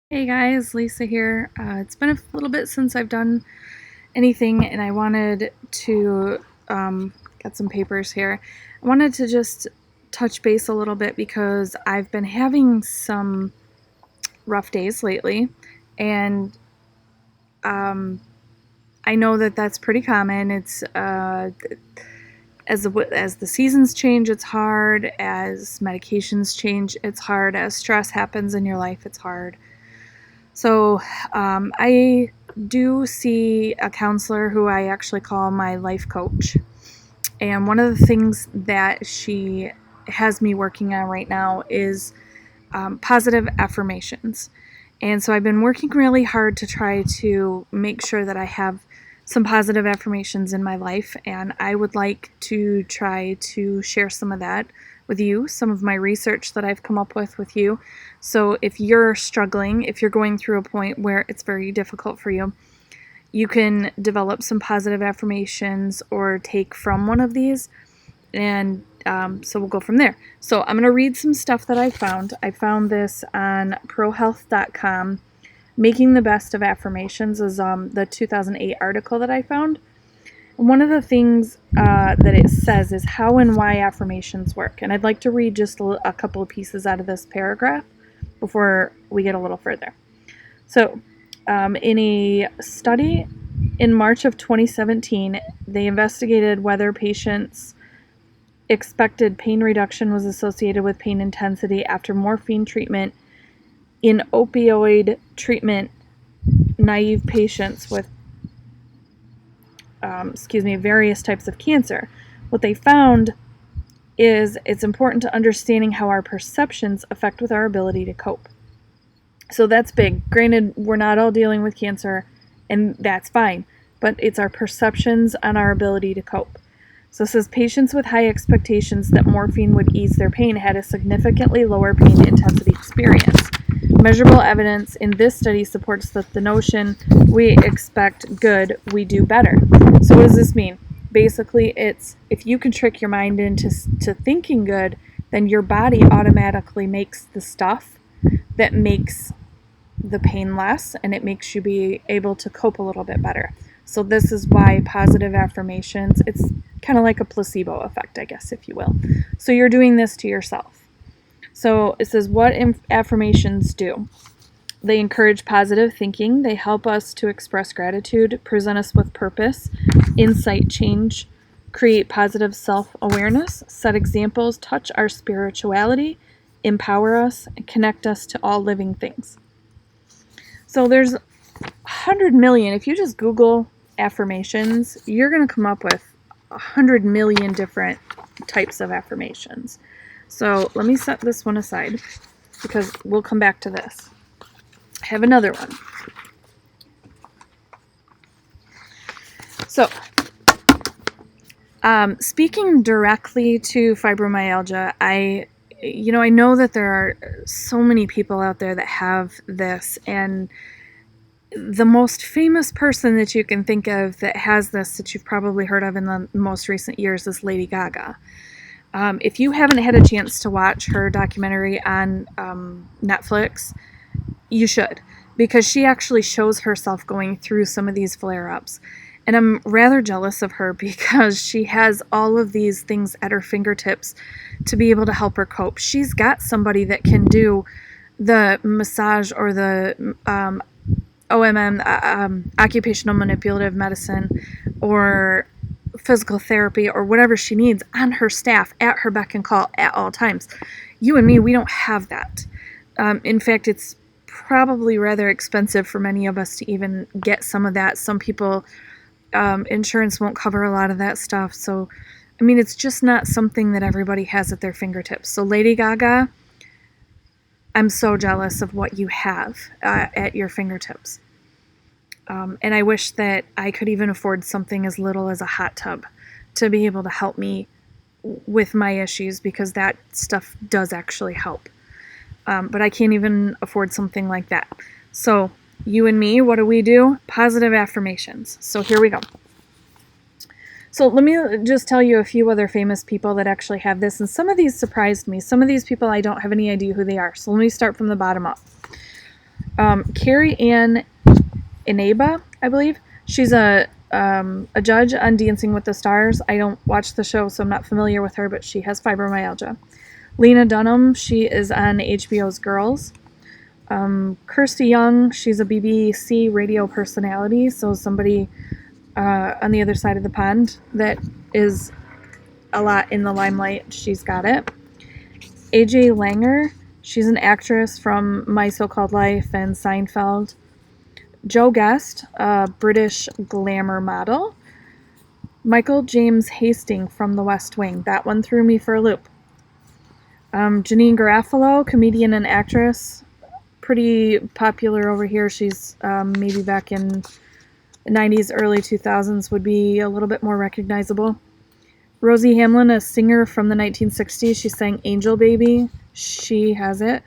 Hey guys, Lisa here. It's been a little bit since I've done anything, and I wanted to get some papers here. I wanted to just touch base a little bit because I've been having some rough days lately, and I know that that's pretty common. It's as the seasons change, it's hard. As medications change, it's hard. As stress happens in your life, it's hard. So I do see a counselor who I actually call my life coach. And one of the things that she has me working on right now is positive affirmations. And so I've been working really hard to try to make sure that I have some positive affirmations in my life. And I would like to try to share some of that with you, some of my research that I've come up with you. So if you're struggling, if you're going through a point where it's very difficult for you, you can develop some positive affirmations or take from one of these, and so we'll go from there. So I'm going to read some stuff that I found. I found this on prohealth.com. Making the Best of Affirmations is the 2008 article that I found. And one of the things that it says is how and why affirmations work. And I'd like to read just a couple of pieces out of this paragraph before we get a little further. So, in a study in March of 2017, they investigated whether patients' expected pain reduction was associated with pain intensity after morphine treatment in opioid treatment naive patients with various types of cancer. What they found is it's important to understanding how our perceptions affect with our ability to cope. So that's big. Granted, we're not all dealing with cancer, and that's fine, but it's our perceptions on our ability to cope. So it says patients with high expectations that morphine would ease their pain had a significantly lower pain intensity experience. Measurable evidence in this study supports that the notion we expect good, we do better. So what does this mean? Basically, it's if you can trick your mind into thinking good, then your body automatically makes the stuff that makes the pain less, and it makes you be able to cope a little bit better. So this is why positive affirmations, it's kind of like a placebo effect, I guess, if you will. So you're doing this to yourself. So it says what affirmations do. They encourage positive thinking. They help us to express gratitude, present us with purpose, insight, change, create positive self-awareness, set examples, touch our spirituality, empower us, and connect us to all living things. So there's 100 million. If you just Google affirmations, you're going to come up with 100 million different types of affirmations. So let me set this one aside because we'll come back to this. I have another one. So, speaking directly to fibromyalgia, I know that there are so many people out there that have this, and the most famous person that you can think of that has this, that you've probably heard of in the most recent years, is Lady Gaga. If you haven't had a chance to watch her documentary on Netflix, you should, because she actually shows herself going through some of these flare-ups. And I'm rather jealous of her because she has all of these things at her fingertips to be able to help her cope. She's got somebody that can do the massage or the OMM, occupational manipulative medicine, or physical therapy, or whatever she needs on her staff at her beck and call at all times. You and me, we don't have that. In fact, it's probably rather expensive for many of us to even get some of that. Some people, insurance won't cover a lot of that stuff. So, I mean, it's just not something that everybody has at their fingertips. So Lady Gaga, I'm so jealous of what you have at your fingertips. And I wish that I could even afford something as little as a hot tub to be able to help me with my issues, because that stuff does actually help. But I can't even afford something like that. So you and me, what do? Positive affirmations. So here we go. So let me just tell you a few other famous people that actually have this. And some of these surprised me. Some of these people, I don't have any idea who they are. So let me start from the bottom up. Carrie Ann Inaba, I believe. She's a judge on Dancing with the Stars. I don't watch the show, so I'm not familiar with her, but she has fibromyalgia. Lena Dunham, she is on HBO's Girls. Kirsty Young, she's a BBC radio personality, so somebody on the other side of the pond that is a lot in the limelight. She's got it. AJ Langer, she's an actress from My So-Called Life and Seinfeld. Joe Guest, a British glamour model. Michael James Hastings from The West Wing. That one threw me for a loop. Janine Garofalo, comedian and actress. Pretty popular over here. She's maybe back in the 90s, early 2000s would be a little bit more recognizable. Rosie Hamlin, a singer from the 1960s. She sang Angel Baby. She has it.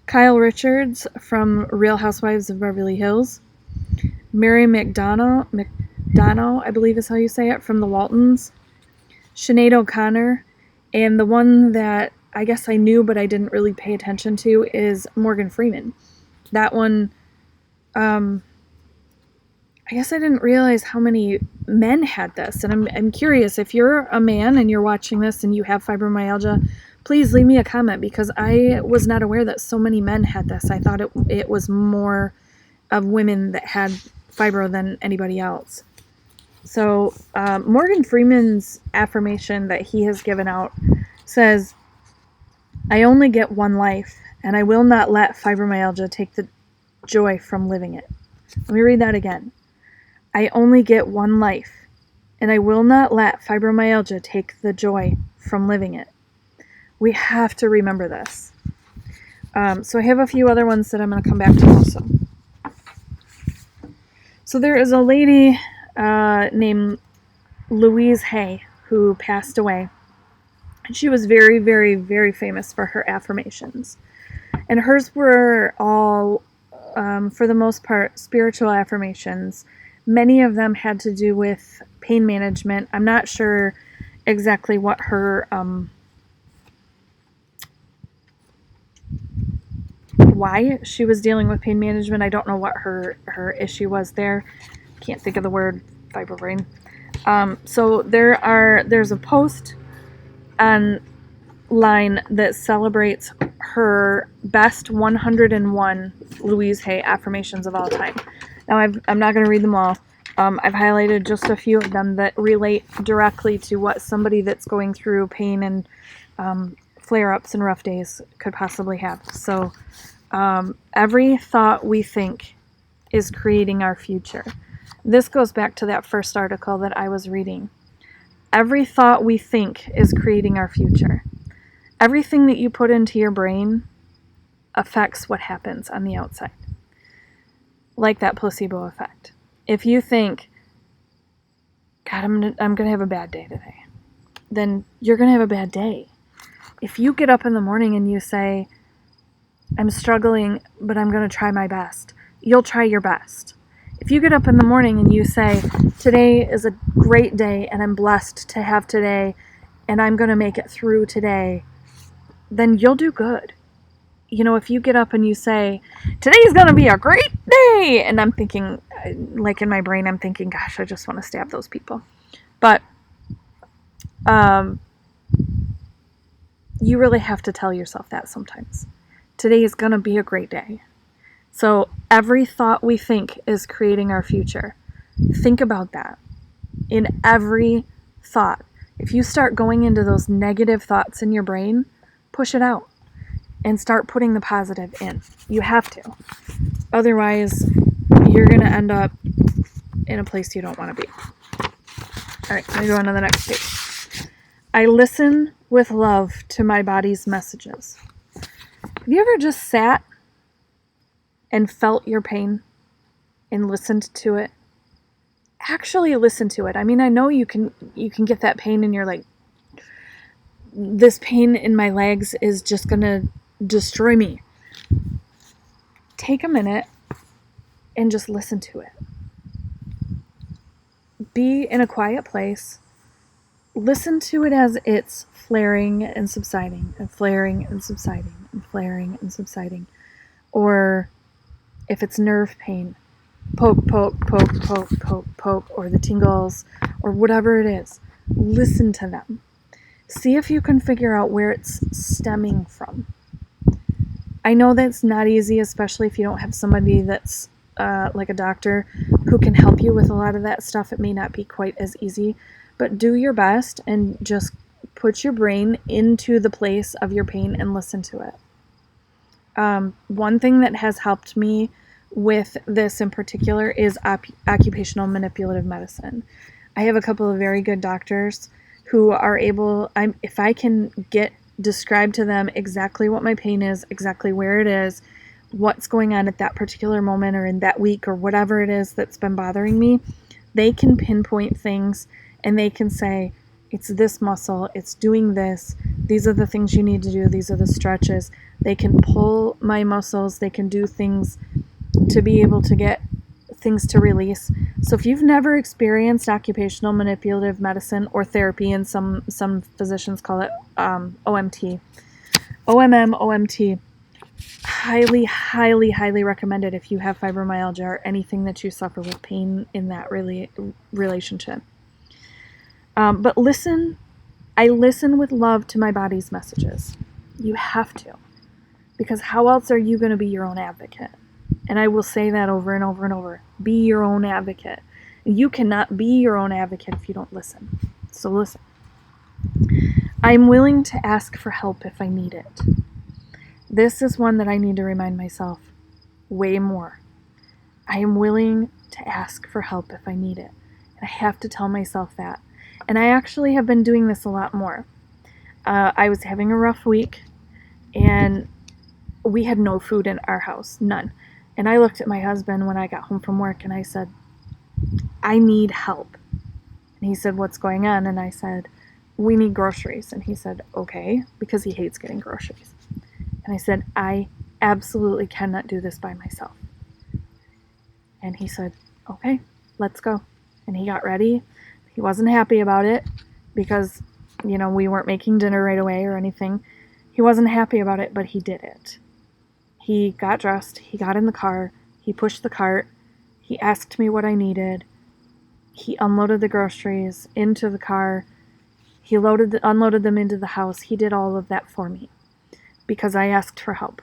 Kyle Richards from Real Housewives of Beverly Hills. Mary McDonough, I believe is how you say it, from the Waltons. Sinead O'Connor. And the one that I guess I knew but I didn't really pay attention to is Morgan Freeman. That one, I guess I didn't realize how many men had this. And I'm curious, if you're a man and you're watching this and you have fibromyalgia, please leave me a comment, because I was not aware that so many men had this. I thought it was more of women that had fibro than anybody else. So Morgan Freeman's affirmation that he has given out says, "I only get one life, and I will not let fibromyalgia take the joy from living it." Let me read that again. "I only get one life, and I will not let fibromyalgia take the joy from living it." We have to remember this. So I have a few other ones that I'm going to come back to also. So there is a lady named Louise Hay who passed away. And she was very, very, very famous for her affirmations. And hers were all, for the most part, spiritual affirmations. Many of them had to do with pain management. I'm not sure exactly what her, why she was dealing with pain management. I don't know what her issue was there. Can't think of the word, fiber brain. So there's a post online that celebrates her best 101 Louise Hay affirmations of all time. Now, I'm not going to read them all. I've highlighted just a few of them that relate directly to what somebody that's going through pain and flare-ups and rough days could possibly have. So, every thought we think is creating our future. This goes back to that first article that I was reading. Every thought we think is creating our future. Everything that you put into your brain affects what happens on the outside. Like that placebo effect. If you think, God, I'm gonna have a bad day today, then you're gonna have a bad day. If you get up in the morning and you say, I'm struggling, but I'm gonna try my best, you'll try your best. If you get up in the morning and you say, today is a great day and I'm blessed to have today and I'm gonna make it through today, then you'll do good. You know, if you get up and you say, today's going to be a great day, and I'm thinking, like in my brain, I'm thinking, gosh, I just want to stab those people. But you really have to tell yourself that sometimes. Today is going to be a great day. So every thought we think is creating our future. Think about that. In every thought. If you start going into those negative thoughts in your brain, push it out. And start putting the positive in. You have to. Otherwise, you're going to end up in a place you don't want to be. All right, let me go on to the next page. I listen with love to my body's messages. Have you ever just sat and felt your pain and listened to it? Actually listen to it. I mean, I know you can get that pain and you're like, this pain in my legs is just going to destroy me. Take a minute and just listen to it. Be in a quiet place. Listen to it as it's flaring and subsiding, and flaring and subsiding, and flaring and subsiding. Or If it's nerve pain, poke, poke, poke, poke, poke, poke, or the tingles, or whatever it is. Listen to them. See if you can figure out where it's stemming from. I know that's not easy, especially if you don't have somebody that's like a doctor who can help you with a lot of that stuff. It may not be quite as easy, but do your best and just put your brain into the place of your pain and listen to it. One thing that has helped me with this in particular is occupational manipulative medicine. I have a couple of very good doctors who are able, if I can get described to them exactly what my pain is, exactly where it is, what's going on at that particular moment or in that week or whatever it is that's been bothering me, they can pinpoint things and they can say, it's this muscle, it's doing this, these are the things you need to do, these are the stretches. They can pull my muscles, they can do things to be able to get things to release. So if you've never experienced occupational manipulative medicine or therapy, and some physicians call it OMT, OMT, highly, highly, highly recommended if you have fibromyalgia or anything that you suffer with pain in that relationship. But listen, I listen with love to my body's messages. You have to. Because how else are you going to be your own advocate? And I will say that over and over and over. Be your own advocate. You cannot be your own advocate if you don't listen. So listen. I'm willing to ask for help if I need it. This is one that I need to remind myself way more. I am willing to ask for help if I need it. And I have to tell myself that. And I actually have been doing this a lot more. I was having a rough week, and we had no food in our house, none. And I looked at my husband when I got home from work and I said, I need help. And he said, what's going on? And I said, we need groceries. And he said, okay, because he hates getting groceries. And I said, I absolutely cannot do this by myself. And he said, okay, let's go. And he got ready. He wasn't happy about it because, we weren't making dinner right away or anything. He wasn't happy about it, but he did it. He got dressed, he got in the car, he pushed the cart, he asked me what I needed, he unloaded the groceries into the car, he unloaded them into the house. He did all of that for me because I asked for help.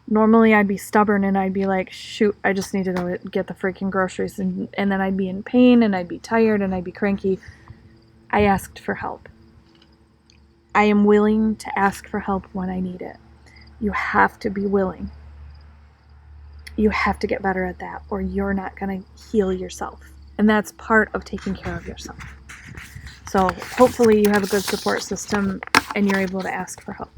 Normally I'd be stubborn and I'd be like, shoot, I just need to go get the freaking groceries, and then I'd be in pain and I'd be tired and I'd be cranky. I asked for help. I am willing to ask for help when I need it. You have to be willing. You have to get better at that, or you're not going to heal yourself. And that's part of taking care of yourself. So hopefully you have a good support system and you're able to ask for help.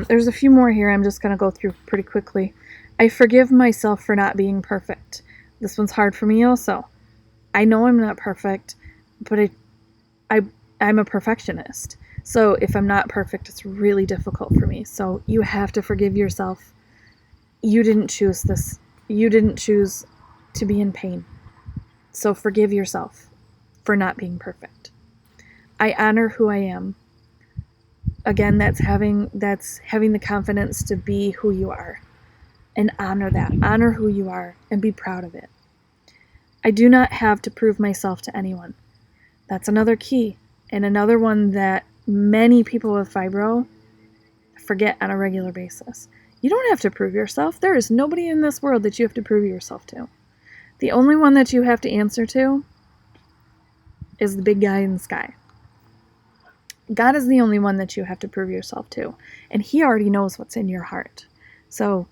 There's a few more here I'm just going to go through pretty quickly. I forgive myself for not being perfect. This one's hard for me also. I know I'm not perfect, but I'm a perfectionist. So if I'm not perfect, it's really difficult for me. So you have to forgive yourself. You didn't choose this. You didn't choose to be in pain. So forgive yourself for not being perfect. I honor who I am. Again, that's having the confidence to be who you are. And honor that. Honor who you are and be proud of it. I do not have to prove myself to anyone. That's another key, and another one that many people with fibro forget on a regular basis. You don't have to prove yourself. There is nobody in this world that you have to prove yourself to. The only one that you have to answer to is the big guy in the sky. God is the only one that you have to prove yourself to, and He already knows what's in your heart. So,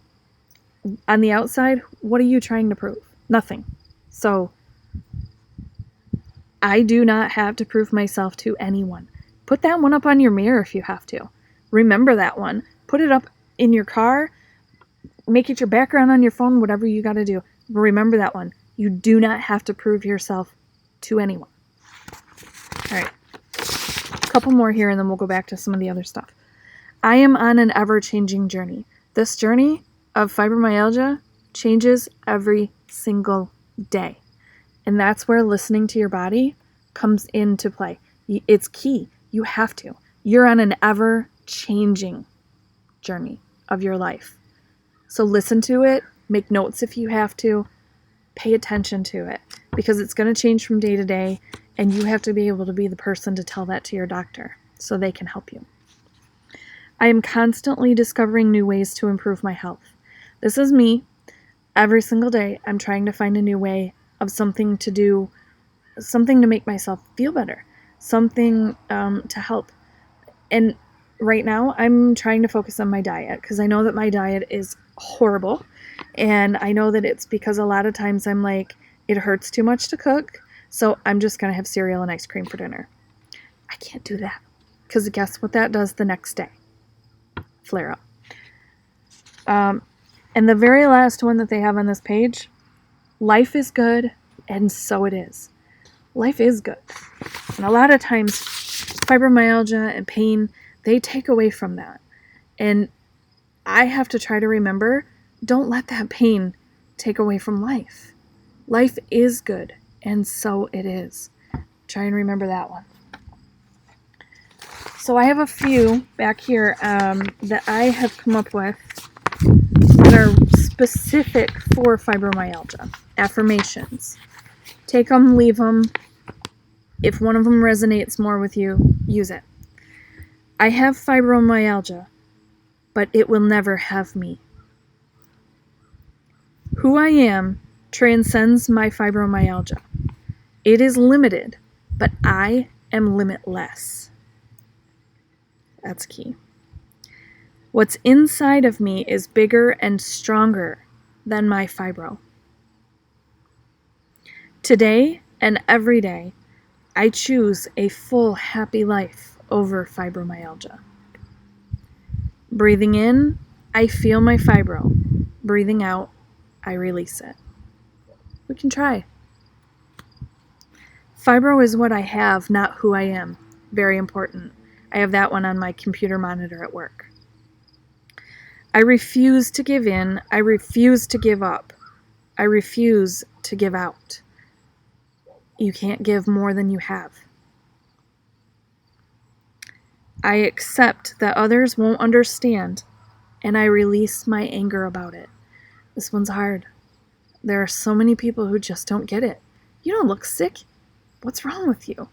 on the outside, what are you trying to prove? Nothing. So, I do not have to prove myself to anyone. Put that one up on your mirror if you have to. Remember that one. Put it up in your car. Make it your background on your phone, whatever you got to do. Remember that one. You do not have to prove yourself to anyone. All right. A couple more here and then we'll go back to some of the other stuff. I am on an ever-changing journey. This journey of fibromyalgia changes every single day. And that's where listening to your body comes into play. It's key. You have to. You're on an ever-changing journey of your life. So listen to it, make notes if you have to, pay attention to it, because it's going to change from day to day, and you have to be able to be the person to tell that to your doctor so they can help you. I am constantly discovering new ways to improve my health. This is me. Every single day, I'm trying to find a new way of something to do, something to make myself feel better, something to help. And right now, I'm trying to focus on my diet, because I know that my diet is horrible. And I know that it's because a lot of times I'm like, it hurts too much to cook, so I'm just going to have cereal and ice cream for dinner. I can't do that, because guess what that does the next day? Flare up. And the very last one that they have on this page, life is good, and so it is. Life is good. And a lot of times, fibromyalgia and pain, they take away from that. And I have to try to remember, don't let that pain take away from life. Life is good, and so it is. Try and remember that one. So I have a few back here that I have come up with that are specific for fibromyalgia. Affirmations. Take them, leave them. If one of them resonates more with you, use it. I have fibromyalgia, but it will never have me. Who I am transcends my fibromyalgia. It is limited, but I am limitless. That's key. What's inside of me is bigger and stronger than my fibro. Today and every day, I choose a full, happy life over fibromyalgia. Breathing in, I feel my fibro. Breathing out, I release it. We can try. Fibro is what I have, not who I am. Very important. I have that one on my computer monitor at work. I refuse to give in. I refuse to give up. I refuse to give out. You can't give more than you have. I accept that others won't understand, and I release my anger about it. This one's hard. There are so many people who just don't get it. You don't look sick. What's wrong with you?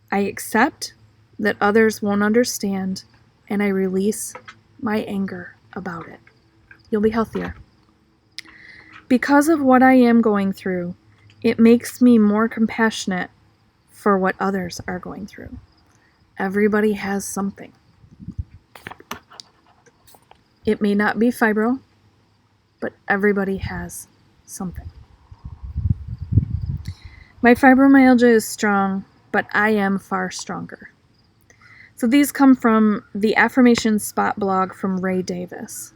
I accept that others won't understand, and I release my anger about it. You'll be healthier. Because of what I am going through, it makes me more compassionate for what others are going through. Everybody has something. It may not be fibro, but everybody has something. My fibromyalgia is strong, but I am far stronger. So these come from the Affirmations spot blog from Ray Davis.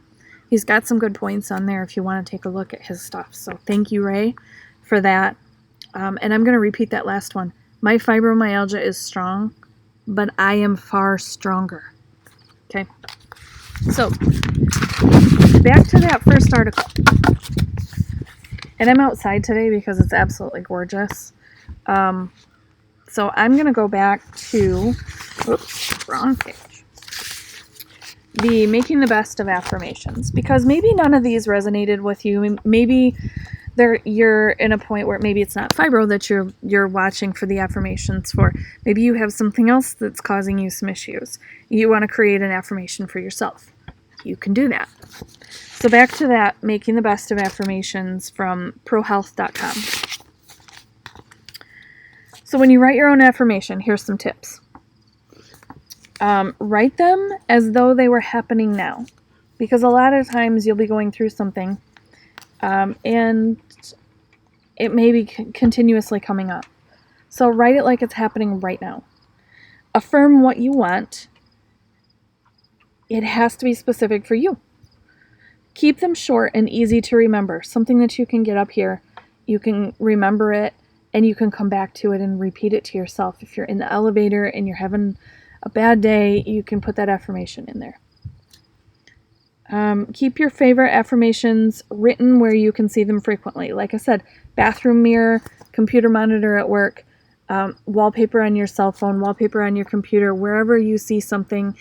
He's got some good points on there if you want to take a look at his stuff. So thank you, Ray, for that. And I'm going to repeat that last one. My fibromyalgia is strong, but I am far stronger. Okay. So back to that first article. And I'm outside today because it's absolutely gorgeous. So I'm going to go back to, wrong page. The Making the Best of Affirmations, because maybe none of these resonated with you. Maybe you're in a point where maybe it's not fibro that you're watching for the affirmations for. Maybe you have something else that's causing you some issues. You want to create an affirmation for yourself. You can do that. So back to that Making the Best of Affirmations from prohealth.com. So when you write your own affirmation, here's some tips. Write them as though they were happening now, because a lot of times you'll be going through something and it may be continuously coming up. So write it like it's happening right now. Affirm what you want. It has to be specific for you. Keep them short and easy to remember. Something that you can get up here, you can remember it, and you can come back to it and repeat it to yourself. If you're in the elevator and you're having a bad day, you can put that affirmation in there. Keep your favorite affirmations written where you can see them frequently. Like I said, bathroom mirror, computer monitor at work, wallpaper on your cell phone, wallpaper on your computer, wherever you see something,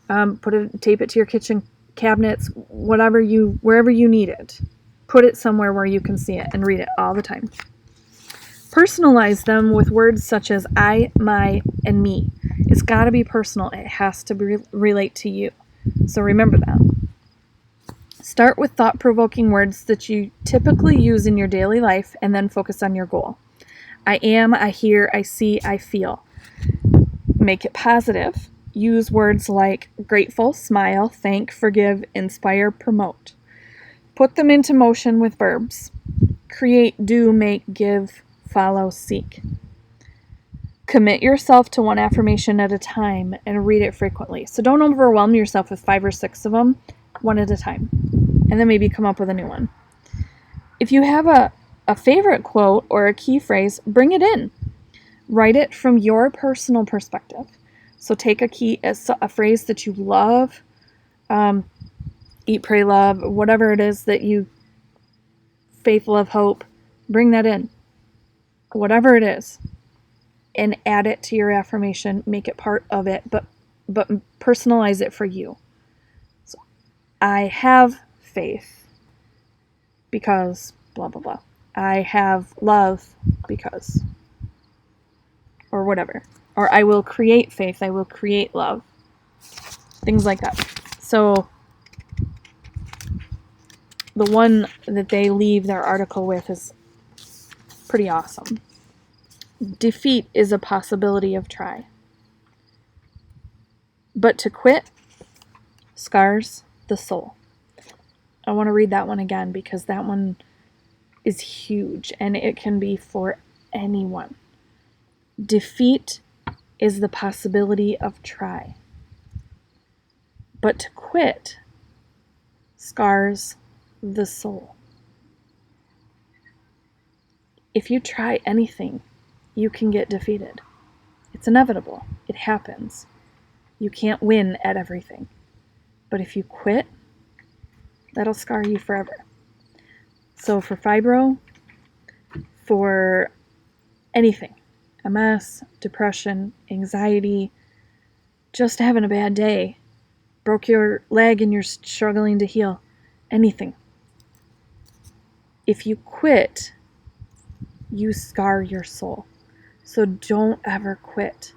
tape it to your kitchen cabinets, wherever you need it. Put it somewhere where you can see it and read it all the time. Personalize them with words such as I, my, and me. It's got to be personal. It has to relate to you. So remember that. Start with thought-provoking words that you typically use in your daily life and then focus on your goal. I am, I hear, I see, I feel. Make it positive. Use words like grateful, smile, thank, forgive, inspire, promote. Put them into motion with verbs. Create, do, make, give, follow, seek. Commit yourself to one affirmation at a time and read it frequently. So don't overwhelm yourself with 5 or 6 of them, one at a time. And then maybe come up with a new one. If you have a favorite quote or a key phrase, bring it in. Write it from your personal perspective. So take a phrase that you love, eat, pray, love, whatever it is that you, faith, love, hope, bring that in. Whatever it is. And add it to your affirmation, make it part of it, but personalize it for you. So, I have faith because blah, blah, blah. I have love because, or whatever. Or I will create faith, I will create love. Things like that. So, the one that they leave their article with is pretty awesome. Defeat is a possibility of try. But to quit scars the soul. I want to read that one again because that one is huge and it can be for anyone. Defeat is the possibility of try. But to quit scars the soul. If you try anything, you can get defeated. It's inevitable. It happens. You can't win at everything. But if you quit, that'll scar you forever. So for fibro, for anything, MS, depression, anxiety, just having a bad day, broke your leg and you're struggling to heal, anything. If you quit, you scar your soul. So don't ever quit.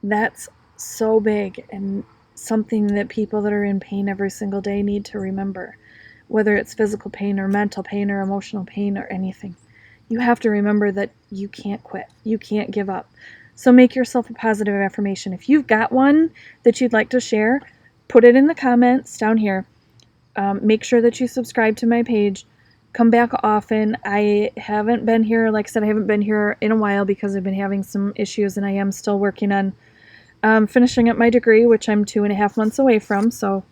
That's so big and something that people that are in pain every single day need to remember. Whether it's physical pain or mental pain or emotional pain or anything. You have to remember that you can't quit. You can't give up. So make yourself a positive affirmation. If you've got one that you'd like to share, put it in the comments down here. Make sure that you subscribe to my page. Come back often. I haven't been here, like I said, I haven't been here in a while because I've been having some issues and I am still working on finishing up my degree, which I'm 2.5 months away from, so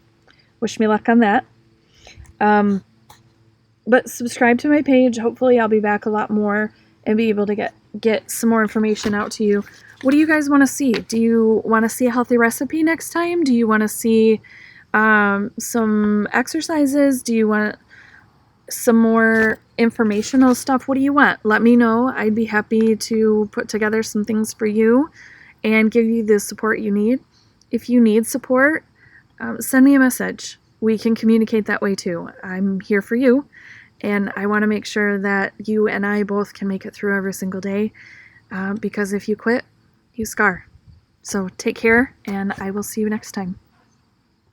wish me luck on that. But subscribe to my page. Hopefully I'll be back a lot more and be able to get some more information out to you. What do you guys want to see? Do you want to see a healthy recipe next time? Do you want to see some exercises? Do you want some more informational stuff? What do you want? Let me know. I'd be happy to put together some things for you and give you the support you need. If you need support, send me a message. We can communicate that way too. I'm here for you, and I want to make sure that you and I both can make it through every single day, because if you quit, you scar. So take care, and I will see you next time.